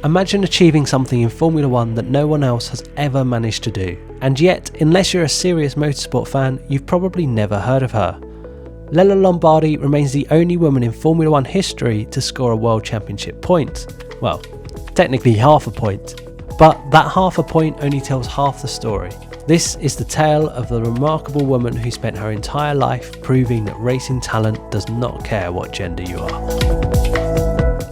Imagine achieving something in Formula 1 that no one else has ever managed to do, and yet, unless you're a serious motorsport fan, you've probably never heard of her. Lella Lombardi remains the only woman in Formula 1 history to score a World Championship point. Well, technically half a point, but that half a point only tells half the story. This is the tale of the remarkable woman who spent her entire life proving that racing talent does not care what gender you are.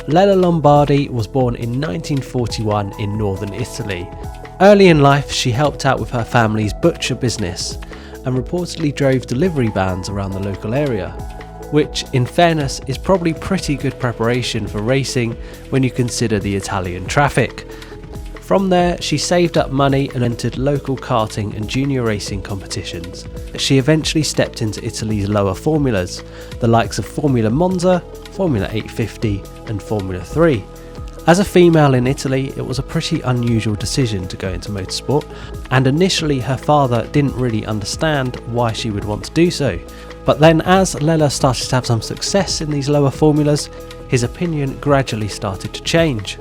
Lella Lombardi was born in 1941 in northern Italy. Early in life, she helped out with her family's butcher business and reportedly drove delivery vans around the local area, which, in fairness, is probably pretty good preparation for racing when you consider the Italian traffic. From there, she saved up money and entered local karting and junior racing competitions. She eventually stepped into Italy's lower formulas, the likes of Formula Monza, Formula 850 and Formula 3. As a female in Italy, it was a pretty unusual decision to go into motorsport, and initially her father didn't really understand why she would want to do so. But then as Lella started to have some success in these lower formulas, his opinion gradually started to change.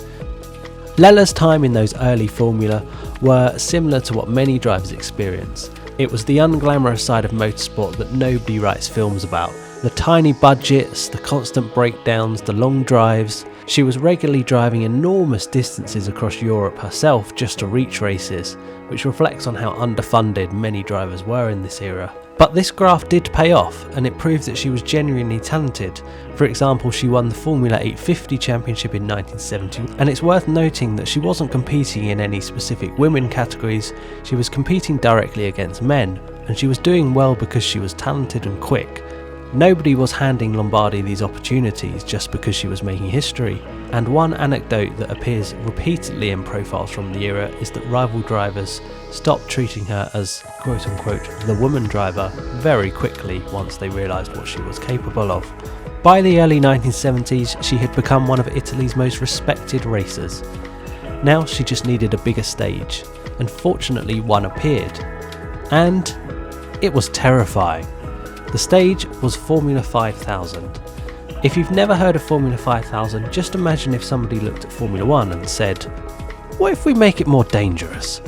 Lella's time in those early formula were similar to what many drivers experience. It was the unglamorous side of motorsport that nobody writes films about. The tiny budgets, the constant breakdowns, the long drives. She was regularly driving enormous distances across Europe herself just to reach races, which reflects on how underfunded many drivers were in this era. But this graft did pay off, and it proved that she was genuinely talented. For example, she won the Formula 850 Championship in 1970, and it's worth noting that she wasn't competing in any specific women categories, she was competing directly against men, and she was doing well because she was talented and quick. Nobody was handing Lombardi these opportunities just because she was making history, and one anecdote that appears repeatedly in profiles from the era is that rival drivers stopped treating her as quote-unquote the woman driver very quickly once they realised what she was capable of. By the early 1970s, she had become one of Italy's most respected racers. Now she just needed a bigger stage, and fortunately one appeared. And it was terrifying. The stage was Formula 5000. If you've never heard of Formula 5000, just imagine if somebody looked at Formula 1 and said, what if we make it more dangerous?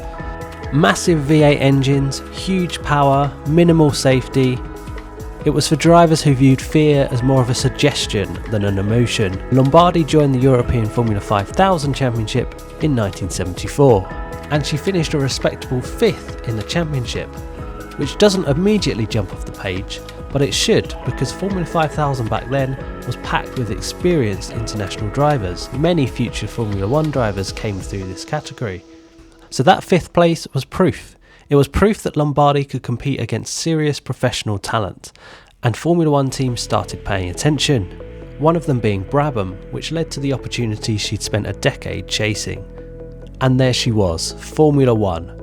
Massive V8 engines, huge power, minimal safety. It was for drivers who viewed fear as more of a suggestion than an emotion. Lombardi joined the European Formula 5000 Championship in 1974, and she finished a respectable 5th in the championship, which doesn't immediately jump off the page, but it should, because Formula 5000 back then was packed with experienced international drivers. Many future Formula 1 drivers came through this category. So that 5th place was proof. It was proof that Lombardi could compete against serious professional talent, and Formula 1 teams started paying attention, one of them being Brabham, which led to the opportunity she'd spent a decade chasing. And there she was, Formula 1.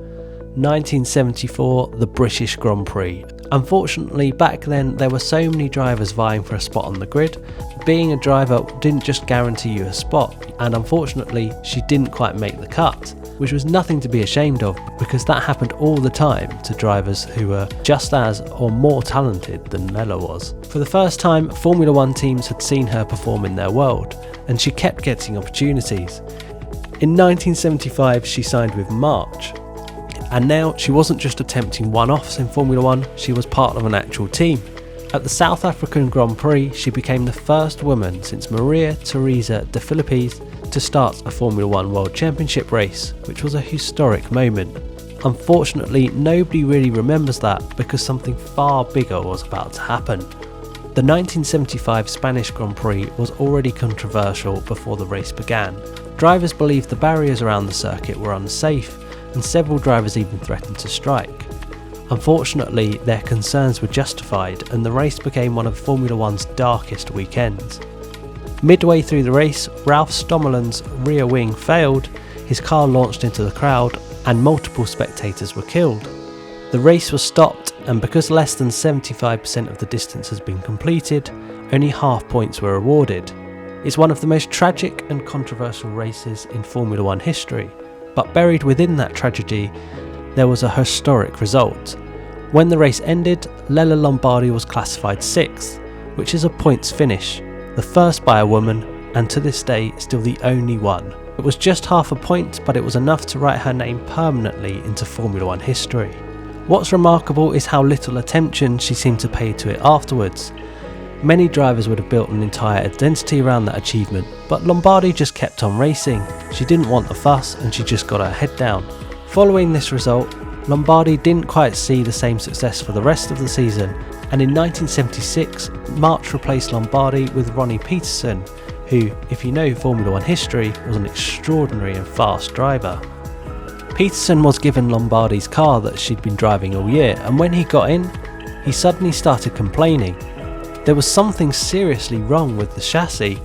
1974, the British Grand Prix. Unfortunately, back then there were so many drivers vying for a spot on the grid. Being a driver didn't just guarantee you a spot, and unfortunately she didn't quite make the cut, which was nothing to be ashamed of, because that happened all the time to drivers who were just as or more talented than Lella was. For the first time, Formula 1 teams had seen her perform in their world, and she kept getting opportunities. In 1975 she signed with March, and now she wasn't just attempting one-offs in Formula 1, she was part of an actual team. At the South African Grand Prix, she became the first woman since Maria Teresa de Filippis to start a Formula 1 World Championship race, which was a historic moment. Unfortunately, nobody really remembers that because something far bigger was about to happen. The 1975 Spanish Grand Prix was already controversial before the race began. Drivers believed the barriers around the circuit were unsafe, and several drivers even threatened to strike. Unfortunately, their concerns were justified, and the race became one of Formula 1's darkest weekends. Midway through the race, Ralf Stommelen's rear wing failed, his car launched into the crowd, and multiple spectators were killed. The race was stopped, and because less than 75% of the distance has been completed, only half points were awarded. It's one of the most tragic and controversial races in Formula 1 history. But buried within that tragedy, there was a historic result. When the race ended, Lella Lombardi was classified 6th, which is a points finish, the first by a woman, and to this day still the only one. It was just half a point, but it was enough to write her name permanently into Formula One history. What's remarkable is how little attention she seemed to pay to it afterwards. Many drivers would have built an entire identity around that achievement, but Lombardi just kept on racing. She didn't want the fuss and she just got her head down. Following this result, Lombardi didn't quite see the same success for the rest of the season, and in 1976, March replaced Lombardi with Ronnie Peterson, who, if you know Formula One history, was an extraordinary and fast driver. Peterson was given Lombardi's car that she'd been driving all year, and when he got in, he suddenly started complaining. There was something seriously wrong with the chassis,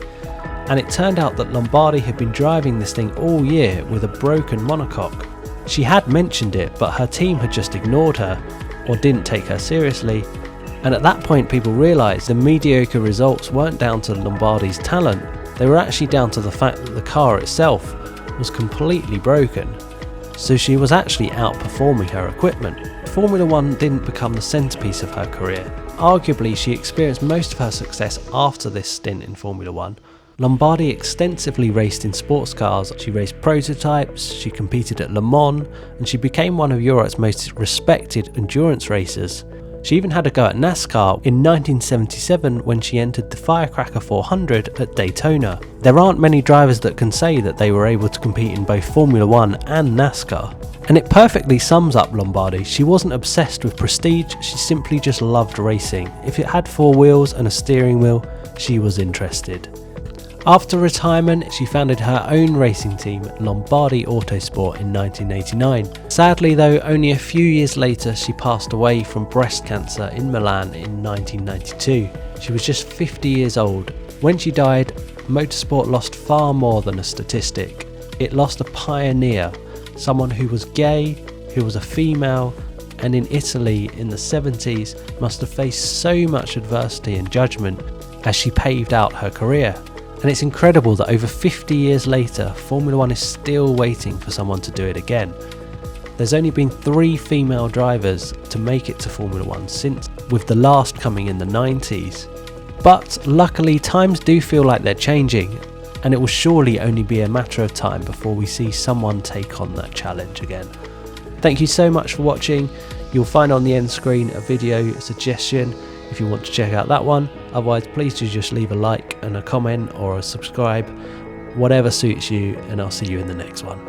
and it turned out that Lombardi had been driving this thing all year with a broken monocoque. She had mentioned it, but her team had just ignored her, or didn't take her seriously, and at that point people realised the mediocre results weren't down to Lombardi's talent, they were actually down to the fact that the car itself was completely broken. So she was actually outperforming her equipment. Formula One didn't become the centrepiece of her career. Arguably, she experienced most of her success after this stint in Formula One. Lombardi extensively raced in sports cars, she raced prototypes, she competed at Le Mans, and she became one of Europe's most respected endurance racers. She even had a go at NASCAR in 1977 when she entered the Firecracker 400 at Daytona. There aren't many drivers that can say that they were able to compete in both Formula One and NASCAR. And it perfectly sums up Lombardi. She wasn't obsessed with prestige, she simply just loved racing. If it had 4 wheels and a steering wheel, she was interested. After retirement, she founded her own racing team, Lombardi Autosport, in 1989. Sadly though, only a few years later she passed away from breast cancer in Milan in 1992. She was just 50 years old. When she died, motorsport lost far more than a statistic. It lost a pioneer, someone who was gay, who was a female, and in Italy in the 70s must have faced so much adversity and judgment as she paved out her career. And it's incredible that over 50 years later, Formula One is still waiting for someone to do it again. There's only been 3 female drivers to make it to Formula One since, with the last coming in the 90s. But luckily, times do feel like they're changing, and it will surely only be a matter of time before we see someone take on that challenge again. Thank you so much for watching. You'll find on the end screen a video suggestion if you want to check out that one. Otherwise, please do just leave a like and a comment or a subscribe, whatever suits you, and I'll see you in the next one.